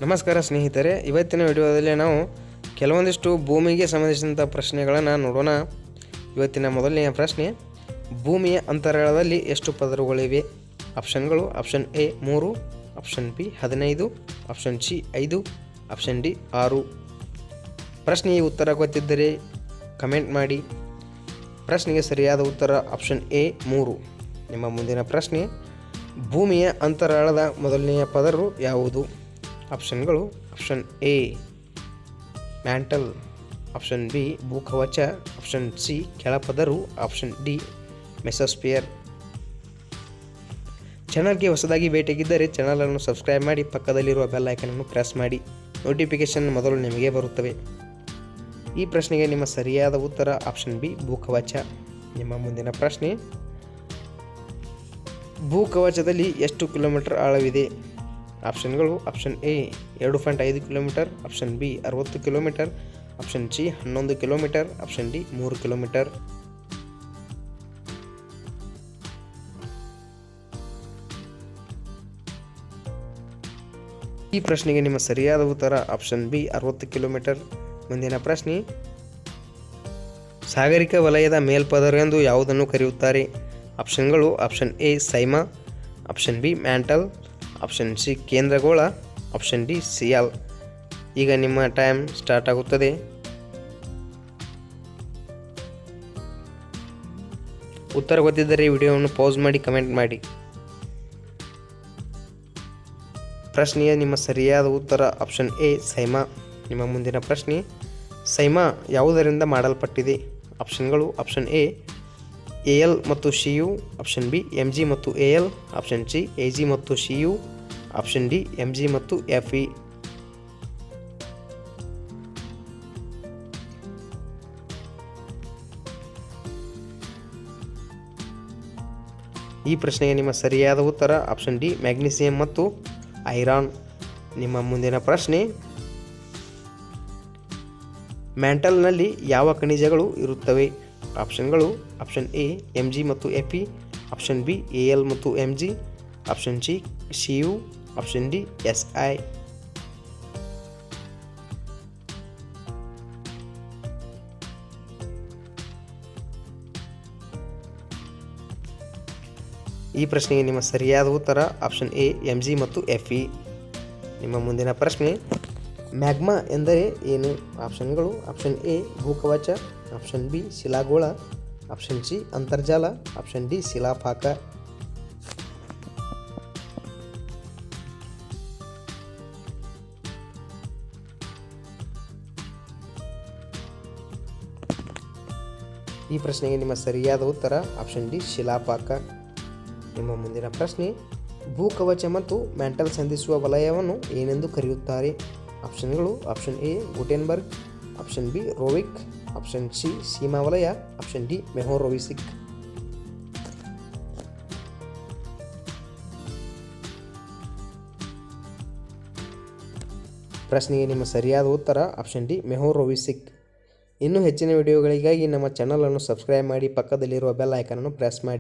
ನಮಸ್ಕಾರ ಸ್ನೇಹಿತರೆ, ಇವತ್ತಿನ ವಿಡಿಯೋದಲ್ಲಿ ನಾವು ಕೆಲವೊಂದಿಷ್ಟು ಭೂಮಿಗೆ ಸಂಬಂಧಿಸಿದಂಥ ಪ್ರಶ್ನೆಗಳನ್ನು ನೋಡೋಣ. ಇವತ್ತಿನ ಮೊದಲನೆಯ ಪ್ರಶ್ನೆ, ಭೂಮಿಯ ಅಂತರಾಳದಲ್ಲಿ ಎಷ್ಟು ಪದರಗಳಿವೆ? ಆಪ್ಷನ್ಗಳು: option A 3, option B 15, option C 5, option D 6. ಪ್ರಶ್ನೆಗೆ ಉತ್ತರ ಗೊತ್ತಿದ್ದರೆ ಕಮೆಂಟ್ ಮಾಡಿ. ಪ್ರಶ್ನೆಗೆ ಸರಿಯಾದ ಉತ್ತರ ಆಪ್ಷನ್ ಎ 3. ನಿಮ್ಮ ಮುಂದಿನ ಪ್ರಶ್ನೆ, ಭೂಮಿಯ ಅಂತರಾಳದ ಮೊದಲನೆಯ ಪದರು ಯಾವುದು? ಆಪ್ಷನ್ಗಳು: option A mantle, option B ಭೂಕವಚ, ಆಪ್ಷನ್ ಸಿ ಕೆಳಪದರು, ಆಪ್ಷನ್ ಡಿ ಮೆಸೋಸ್ಫಿಯರ್. ಚಾನಲ್ಗೆ ಹೊಸದಾಗಿ ಭೇಟಿಯಾಗಿದ್ದರೆ ಚಾನಲನ್ನು ಸಬ್ಸ್ಕ್ರೈಬ್ ಮಾಡಿ, ಪಕ್ಕದಲ್ಲಿರುವ ಬೆಲ್ ಐಕನನ್ನು ಪ್ರೆಸ್ ಮಾಡಿ. ನೋಟಿಫಿಕೇಷನ್ ಮೊದಲು ನಿಮಗೆ ಬರುತ್ತವೆ. ಈ ಪ್ರಶ್ನೆಗೆ ನಿಮ್ಮ ಸರಿಯಾದ ಉತ್ತರ ಆಪ್ಷನ್ ಬಿ ಭೂಕವಚ. ನಿಮ್ಮ ಮುಂದಿನ ಪ್ರಶ್ನೆ, ಭೂಕವಚದಲ್ಲಿ ಎಷ್ಟು ಕಿಲೋಮೀಟರ್ ಆಳವಿದೆ? ಆಪ್ಷನ್ಗಳು: option A 2.5 kilometre, option B 60 kilometre, option C 11 kilometre, option D 3 kilometre. ಈ ಪ್ರಶ್ನೆಗೆ ನಿಮ್ಮ ಸರಿಯಾದ ಉತ್ತರ ಆಪ್ಷನ್ ಬಿ 60 ಕಿಲೋಮೀಟರ್. ಮುಂದಿನ ಪ್ರಶ್ನೆ, ಸಾಗರಿಕ ವಲಯದ ಮೇಲ್ಪದರ ಎಂದು ಯಾವುದನ್ನು ಕರೆಯುತ್ತಾರೆ? ಆಪ್ಷನ್ಗಳು: option A sima, option B mantle, option C ಕೇಂದ್ರಗೋಳ, ಆಪ್ಷನ್ ಡಿ ಸಿಯಾಲ್. ಈಗ ನಿಮ್ಮ ಟೈಮ್ ಸ್ಟಾರ್ಟ್ ಆಗುತ್ತದೆ. ಉತ್ತರ ಗೊತ್ತಿದ್ದರೆ ವಿಡಿಯೋವನ್ನು ಪಾಸ್ ಮಾಡಿ ಕಮೆಂಟ್ ಮಾಡಿ. ಪ್ರಶ್ನೆಯ ನಿಮ್ಮ ಸರಿಯಾದ ಉತ್ತರ ಆಪ್ಷನ್ ಎ ಸೈಮಾ. ನಿಮ್ಮ ಮುಂದಿನ ಪ್ರಶ್ನೆ, ಸೈಮಾ ಯಾವುದರಿಂದ ಮಾಡಲ್ಪಟ್ಟಿದೆ? ಆಪ್ಷನ್ಗಳು: ಆಪ್ಷನ್ ಎ ಎಲ್ ಮತ್ತು ಸಿಯು, ಆಪ್ಷನ್ ಬಿ ಎಂಜಿ ಮತ್ತು ಎಲ್, ಆಪ್ಷನ್ ಸಿ ಎಜಿ ಮತ್ತು ಸಿಯು, ಆಪ್ಷನ್ ಡಿ ಎಂಜಿ ಮತ್ತು ಎಫ್ಇ. ಈ ಪ್ರಶ್ನೆಗೆ ನಿಮ್ಮ ಸರಿಯಾದ ಉತ್ತರ ಆಪ್ಷನ್ ಡಿ ಮ್ಯಾಗ್ನೀಸಿಯಂ ಮತ್ತು ಐರಾನ್. ನಿಮ್ಮ ಮುಂದಿನ ಪ್ರಶ್ನೆ, ಮ್ಯಾಂಟಲ್ನಲ್ಲಿ ಯಾವ ಖನಿಜಗಳು ಇರುತ್ತವೆ? ಆಪ್ಷನ್ಗಳು: ಆಪ್ಷನ್ ಎ ಎಂಜಿ ಮತ್ತು ಎಫ್ಇ, ಆಪ್ಷನ್ ಬಿ ಎಲ್ ಮತ್ತು ಎಂಜಿ, ಆಪ್ಷನ್ ಸಿ ಸಿಯು, ಆಪ್ಷನ್ ಡಿ ಎಸ್ಐ. ಈ ಪ್ರಶ್ನೆಗೆ ನಿಮ್ಮ ಸರಿಯಾದ ಉತ್ತರ ಆಪ್ಷನ್ ಎ ಎಂಜಿ ಮತ್ತು ಎಫ್ಇ. ನಿಮ್ಮ ಮುಂದಿನ ಪ್ರಶ್ನೆ, ಮ್ಯಾಗ್ಮಾ ಎಂದರೆ ಏನು? ಆಪ್ಷನ್ಗಳು: ಆಪ್ಷನ್ ಎ ಭೂಕವಚ, ಆಪ್ಷನ್ ಬಿ ಶಿಲಾಗೋಳ, ಆಪ್ಷನ್ ಸಿ ಅಂತರ್ಜಾಲ, ಆಪ್ಷನ್ ಡಿ ಶಿಲಾಫಾಕ. ಈ ಪ್ರಶ್ನೆಗೆ ನಿಮ್ಮ ಸರಿಯಾದ ಉತ್ತರ ಆಪ್ಷನ್ ಡಿ ಶಿಲಾಫಾಕ. ನಿಮ್ಮ ಮುಂದಿನ ಪ್ರಶ್ನೆ, ಭೂಕವಚ ಮತ್ತು ಮ್ಯಾಂಟಲ್ ಸಂಧಿಸುವ ವಲಯವನ್ನು ಏನೆಂದು ಕರೆಯುತ್ತಾರೆ? ಆಪ್ಷನ್ಗಳು: option A Gutenberg, option B ರೋವಿಕ್, ಆಪ್ಷನ್ ಸಿ ಸೀಮಾ ವಲಯ, ಆಪ್ಷನ್ ಡಿ ಮೆಹೋರೋವಿಸಿಕ್. ಪ್ರಶ್ನೆಗೆ ನಿಮ್ಮ ಸರಿಯಾದ ಉತ್ತರ ಆಪ್ಷನ್ ಡಿ ಮೆಹೋರೋವಿಸಿಕ್. ಇನ್ನೂ ಹೆಚ್ಚಿನ ವಿಡಿಯೋಗಳಿಗಾಗಿ ನಮ್ಮ ಚಾನಲನ್ನು ಸಬ್ಸ್ಕ್ರೈಬ್ ಮಾಡಿ, ಪಕ್ಕದಲ್ಲಿರುವ ಬೆಲ್ ಐಕನನ್ನು ಪ್ರೆಸ್ ಮಾಡಿ.